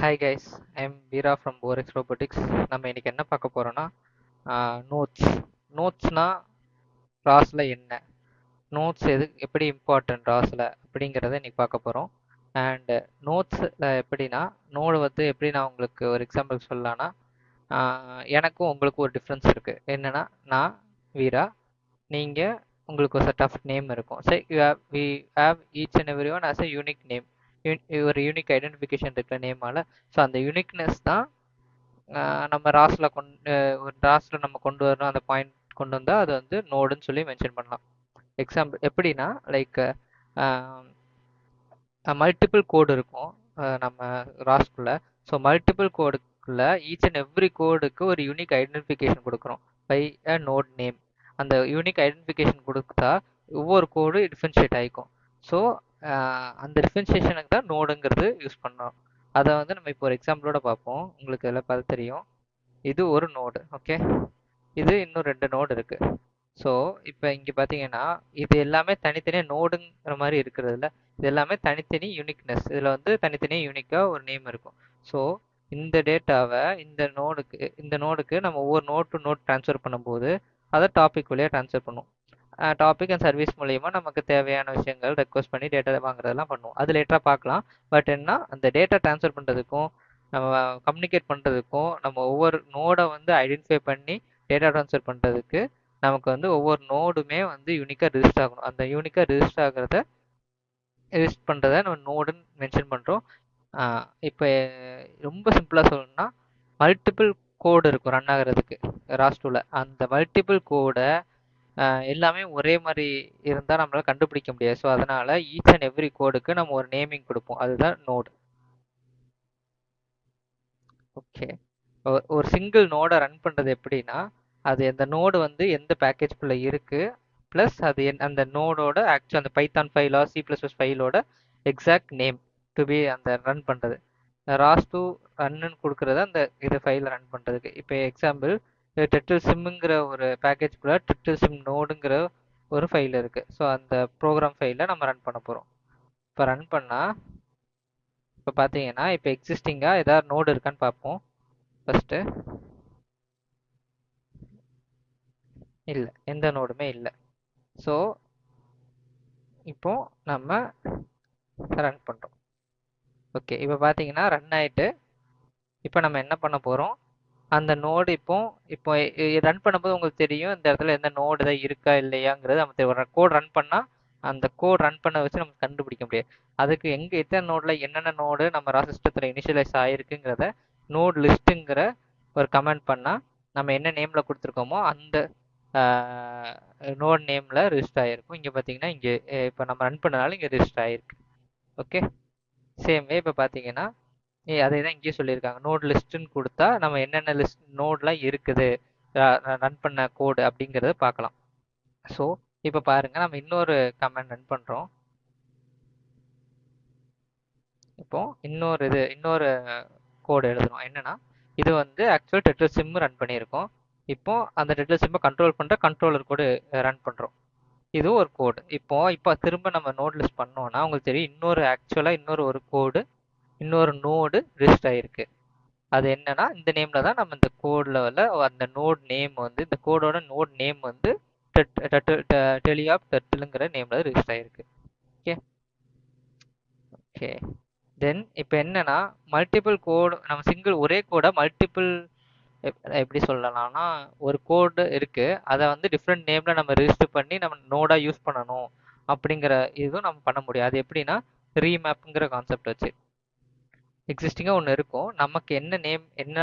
Hi guys, I'm Veera from borax robotics. நம்ம இன்னைக்கு என்ன பார்க்க போறோம்னா நோட்ஸ். நோட்ஸ்னா ராஸில் என்ன, நோட்ஸ் எப்படி இம்பார்ட்டன்ட் ராஸில் அப்படிங்கிறத இன்னைக்கு பார்க்க போகிறோம். அண்ட் நோட்ஸில் எப்படின்னா, நோடு வந்து எப்படி நான் உங்களுக்கு ஒரு எக்ஸாம்பிள் சொல்லலாம்னா, எனக்கும் உங்களுக்கும் ஒரு டிஃப்ரென்ஸ் இருக்குது. என்னென்னா, நான் வீரா, நீங்கள் உங்களுக்கு ஒரு செட் ஆஃப் நேம் இருக்கும். சரி, we have each and every one as a unique name. ஒரு யூனிக் ஐடென்டிஃபிகேஷன் இருக்கிற நேமால். ஸோ அந்த யூனிக்னஸ் தான் நம்ம ராஸில் ஒரு ராஸில் நம்ம கொண்டு வரணும். அந்த பாயிண்ட் கொண்டு வந்தால் அது வந்து நோடுன்னு சொல்லி மென்ஷன் பண்ணலாம். எக்ஸாம்பிள் எப்படின்னா, லைக் மல்டிபிள் கோடு இருக்கும் நம்ம ராஸ்குள்ளே. ஸோ மல்டிபிள் கோடுக்குள்ளே ஈச் அண்ட் எவ்ரி கோடுக்கு ஒரு யூனிக் ஐடென்டிஃபிகேஷன் கொடுக்குறோம் பை அ நோட் நேம். அந்த யூனிக் ஐடென்டிஃபிகேஷன் கொடுத்தா ஒவ்வொரு கோடு டிஃபரன்ஷியேட் ஆகிக்கும். ஸோ அந்த டிஃபரன்ஷியேஷனுக்கு தான் நோடுங்கிறது யூஸ் பண்ணோம். அதை வந்து நம்ம இப்போ ஒரு எக்ஸாம்பிளோட பார்ப்போம். உங்களுக்கு எல்லாம் பார்த்து தெரியும். இது ஒரு நோடு, ஓகே. இது இன்னும் 2 நோடு இருக்கு. ஸோ இப்போ இங்கே பார்த்தீங்கன்னா, இது எல்லாமே தனித்தனியாக நோடுங்கிற மாதிரி இருக்கிறதுல இது எல்லாமே தனித்தனி யூனிக்னஸ். இதில் வந்து தனித்தனியாக யூனிக்காக ஒரு நேம் இருக்கும். ஸோ இந்த டேட்டாவை இந்த நோடுக்கு நம்ம ஒவ்வொரு நோட் டு நோட் ட்ரான்ஸ்ஃபர் பண்ணும்போது அதை டாபிக் வழியாக ட்ரான்ஸ்ஃபர் பண்ணுவோம். டாபிக் அண்ட் சர்வீஸ் மூலயமா நமக்கு தேவையான விஷயங்கள் ரெக்வஸ்ட் பண்ணி டேட்டா வாங்குறதெல்லாம் பண்ணுவோம். அது லேட்டராக பார்க்கலாம். பட் என்ன, அந்த டேட்டா ட்ரான்ஸ்ஃபர் பண்ணுறதுக்கும் நம்ம கம்யூனிகேட் பண்ணுறதுக்கும் நம்ம ஒவ்வொரு நோடை வந்து ஐடென்டிஃபை பண்ணி டேட்டா ட்ரான்ஸ்ஃபர் பண்ணுறதுக்கு நமக்கு வந்து ஒவ்வொரு நோடுமே வந்து யூனிக்காக ரிஜிஸ்டர் ஆகணும். அந்த யூனிக்காக ரிஜிஸ்டர் பண்ணுறத நம்ம நோடுன்னு மென்ஷன் பண்ணுறோம். இப்போ ரொம்ப சிம்பிளாக சொல்லணும்னா, மல்டிபிள் கோடு இருக்கும் ரன் ஆகிறதுக்கு ராஸ்டூவில். அந்த மல்டிபிள் கோடை எல்லாமே ஒரே மாதிரி இருந்தால் நம்மளால் கண்டுபிடிக்க முடியாது. ஸோ அதனால் ஈச் அண்ட் எவ்ரி கோடுக்கு நம்ம ஒரு நேமிங் கொடுப்போம். அதுதான் நோடு. ஓகே. ஒரு சிங்கிள் நோடை ரன் பண்ணுறது எப்படின்னா, அது அந்த நோடு வந்து எந்த பேக்கேஜ்குள்ளே இருக்குது, ப்ளஸ் அது அந்த நோடோட ஆக்சுவல் அந்த பைத்தான் ஃபைலோ C++ ஃபைலோட எக்ஸாக்ட் நேம் டு பி அந்த ரன் பண்ணுறது. ராஸ் டூ ரன்னு கொடுக்குறது அந்த இது ஃபைலில் ரன் பண்ணுறதுக்கு. இப்போ எக்ஸாம்பிள், டெட்டில் சிம்முங்கிற ஒரு பேக்கேஜ்குள்ளே டெட்டில் சிம் நோடுங்கிற ஒரு ஃபைல் இருக்குது. ஸோ அந்த ப்ரோக்ராம் ஃபைலில் நம்ம ரன் பண்ண போகிறோம். இப்போ ரன் பண்ணால் இப்போ பார்த்தீங்கன்னா, இப்போ எக்ஸிஸ்டிங்காக ஏதாவது நோடு இருக்கான்னு பார்ப்போம். ஃபஸ்ட்டு இல்லை, எந்த நோடுமே இல்லை. ஸோ இப்போ நம்ம ரன் பண்ணுறோம். ஓகே, இப்போ பார்த்தீங்கன்னா ரன் ஆகிட்டு இப்போ நம்ம என்ன பண்ண போகிறோம், அந்த நோடு இப்போ ரன் பண்ணும்போது உங்களுக்கு தெரியும் இந்த இடத்துல எந்த நோடு தான் இருக்கா இல்லையாங்கிறது நம்ம கோட் ரன் பண்ணால் அந்த கோட் ரன் பண்ண வச்சு நம்ம கண்டுபிடிக்க முடியாது. அதுக்கு எங்கே எத்தனை நோடில் என்னென்ன நோடு நம்ம சிஸ்டத்தில் இனிஷியலைஸ் ஆகிருக்குங்கிறத நோட் லிஸ்ட்டுங்கிற ஒரு கமெண்ட் பண்ணால் நம்ம என்ன நேமில் கொடுத்துருக்கோமோ அந்த நோட் நேமில் ரிஜிஸ்டர் ஆகிருக்கும். இங்கே பார்த்தீங்கன்னா இங்கே இப்போ நம்ம ரன் பண்ணனால இங்கே ரிஜிஸ்டர் ஆகிருக்கு. ஓகே, சேம் வே இப்போ பார்த்தீங்கன்னா அதே தான் இங்கேயும் சொல்லியிருக்காங்க. நோட் லிஸ்ட்டுன்னு கொடுத்தா நம்ம என்னென்ன லிஸ்ட் நோட்லாம் இருக்குது ரன் பண்ண கோடு அப்படிங்கிறத பார்க்கலாம். ஸோ இப்போ பாருங்கள், நம்ம இன்னொரு கமெண்ட் ரன் பண்ணுறோம். இப்போ இன்னொரு கோடு எழுதுறோம். என்னன்னா, இது வந்து ஆக்சுவல் டெட்டில் சிம் ரன் பண்ணியிருக்கோம். இப்போ அந்த டெட்டில் சிம்மை கண்ட்ரோல் பண்ணுற கண்ட்ரோலர் கோடு ரன் பண்ணுறோம். இது ஒரு கோடு. இப்போ திரும்ப நம்ம நோட் லிஸ்ட் பண்ணோம்னா உங்களுக்கு தெரியும் இன்னொரு கோடு இன்னொரு நோடு ரிஜிஸ்டர் ஆகிருக்கு. அது என்னன்னா, இந்த நேமில் தான் நம்ம இந்த கோட் லெவலில் அந்த நோட் நேம் வந்து இந்த கோடோட நோட் நேம் வந்து டெலியாப் டெட்டிலுங்கிற நேமில் ரிஜிஸ்டர் ஆகிருக்கு. ஓகே ஓகே தென் இப்போ என்னன்னா, மல்டிபிள் கோடு நம்ம ஒரே கோடை மல்டிபிள் எப்படி சொல்லலாம்னா, ஒரு கோடு இருக்குது, அதை வந்து டிஃப்ரெண்ட் நேமில் நம்ம ரிஜிஸ்டர் பண்ணி நம்ம நோடாக யூஸ் பண்ணணும் அப்படிங்கிற இதுவும் நம்ம பண்ண முடியும். அது எப்படின்னா, ரீமேப்புங்கிற கான்செப்ட் வச்சு எக்ஸிஸ்டிங்காக ஒன்று இருக்கும். நமக்கு என்ன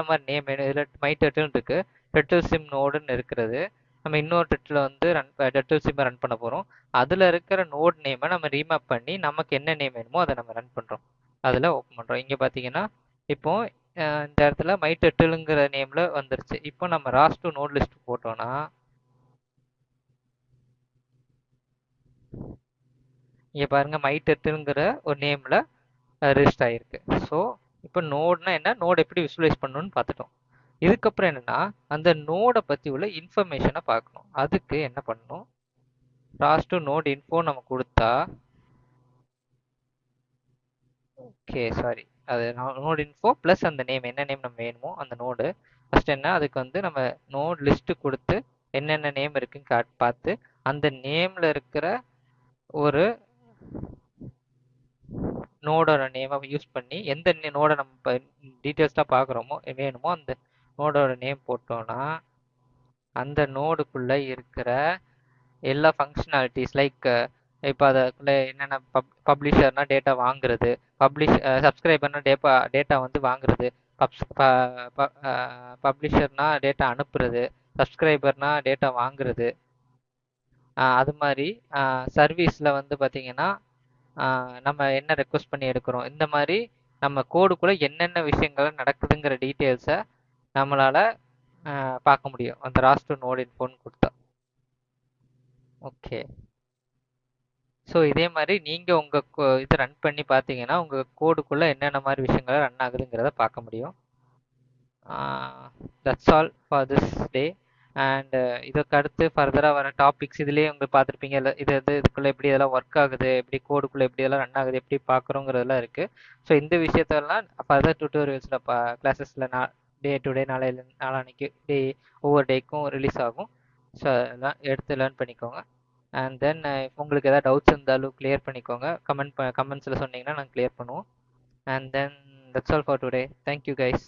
மாதிரி நேம் வேணும். இதில் மை டெட்டில் இருக்குது, டெட்டில் சிம் நோடுன்னு இருக்கிறது. நம்ம இன்னொரு டெட்டில் வந்து டெட்டில் சிம்மை ரன் பண்ண போகிறோம். அதில் இருக்கிற நோட் நேமை நம்ம ரீமேப் பண்ணி நமக்கு என்ன நேம் வேணுமோ அதை நம்ம ரன் பண்ணுறோம். அதில் ஓப்பன் பண்ணுறோம். இங்கே பார்த்தீங்கன்னா இப்போ இந்த இடத்துல மை டெட்டிலுங்கிற நேமில் வந்துருச்சு. இப்போ நம்ம ராஸ் டூ நோட் லிஸ்ட் போட்டோம்னா இங்கே பாருங்கள், மை டெட்டிலுங்கிற ஒரு நேமில் ரிஜிஸ்டர் ஆகிருக்கு. ஸோ இப்போ நோடுனா என்ன, நோடு எப்படி விசுவலைஸ் பண்ணணும்னு பார்த்துட்டோம். இதுக்கப்புறம் என்னென்னா, அந்த நோடை பற்றி உள்ள இன்ஃபர்மேஷனை பார்க்கணும். அதுக்கு என்ன பண்ணணும், ராஸ் டு நோட் இன்ஃபோ நம்ம கொடுத்தா ஓகே சாரி அது நோட் இன்ஃபோ ப்ளஸ் அந்த நேம், என்ன நேம் நம்ம வேணுமோ அந்த நோடு. ஃபர்ஸ்ட் என்ன, அதுக்கு வந்து நம்ம நோட் லிஸ்ட்டு கொடுத்து என்னென்ன நேம் இருக்குன்னு பார்த்து அந்த நேமில் இருக்கிற ஒரு நோடோட நேமை யூஸ் பண்ணி எந்த நோடை நம்ம இப்போ டீட்டெயில்ஸ்லாம் பார்க்குறோமோ வேணுமோ அந்த நோடோட நேம் போட்டோன்னா அந்த நோடுக்குள்ளே இருக்கிற எல்லா ஃபங்க்ஷனாலிட்டிஸ் லைக் இப்போ அதுக்குள்ளே என்னென்ன பப்ளிஷர்னால் டேட்டா வாங்குறது, சப்ஸ்கிரைபர்னா டேட்டா வந்து வாங்குறது, பப்ளிஷர்னா டேட்டா அனுப்புறது, சப்ஸ்கிரைபர்னா டேட்டா வாங்குறது, அது மாதிரி சர்வீஸில் வந்து பார்த்திங்கன்னா நம்ம என்ன ரெக்வஸ்ட் பண்ணி எடுக்கிறோம், இந்த மாதிரி நம்ம கோடுக்குள்ளே என்னென்ன விஷயங்கள் நடக்குதுங்கிற டீட்டெயில்ஸை நம்மளால் பார்க்க முடியும் அந்த ராஸ்டர் நோட் இன்ஃபோன்னு கொடுத்தா. ஓகே, ஸோ இதே மாதிரி நீங்கள் உங்கள் இதை ரன் பண்ணி பார்த்தீங்கன்னா உங்கள் கோடுக்குள்ளே என்னென்ன மாதிரி விஷயங்கள் ரன் ஆகுதுங்கிறத பார்க்க முடியும். That's all for this day. And இதுக்கு அடுத்து ஃபர்தராக வர டாபிக்ஸ் இதுலேயே உங்களுக்கு பார்த்துருப்பீங்க, இல்லை இதுக்குள்ளே எப்படி இதெல்லாம் ஒர்க் ஆகுது, எப்படி கோடுக்குள்ளே எப்படி எல்லாம் ரன் ஆகுது, எப்படி பார்க்குறோங்கிறதெல்லாம் இருக்குது. ஸோ இந்த விஷயத்தெல்லாம் ஃபர்தர் டியூட்டோரியல்ஸில் கிளாஸஸில் டே டு டே நாளான்னைக்கு ஒவ்வொரு டேக்கும் ரிலீஸ் ஆகும். ஸோ அதெல்லாம் எடுத்து லேர்ன் பண்ணிக்கோங்க. அண்ட் தென் உங்களுக்கு எதாவது டவுட்ஸ் இருந்தாலும் கிளியர் பண்ணிக்கோங்க, கமெண்ட்ஸில் சொன்னீங்கன்னா நாங்கள் கிளியர் பண்ணுவோம். And then that's all for today. Thank you guys.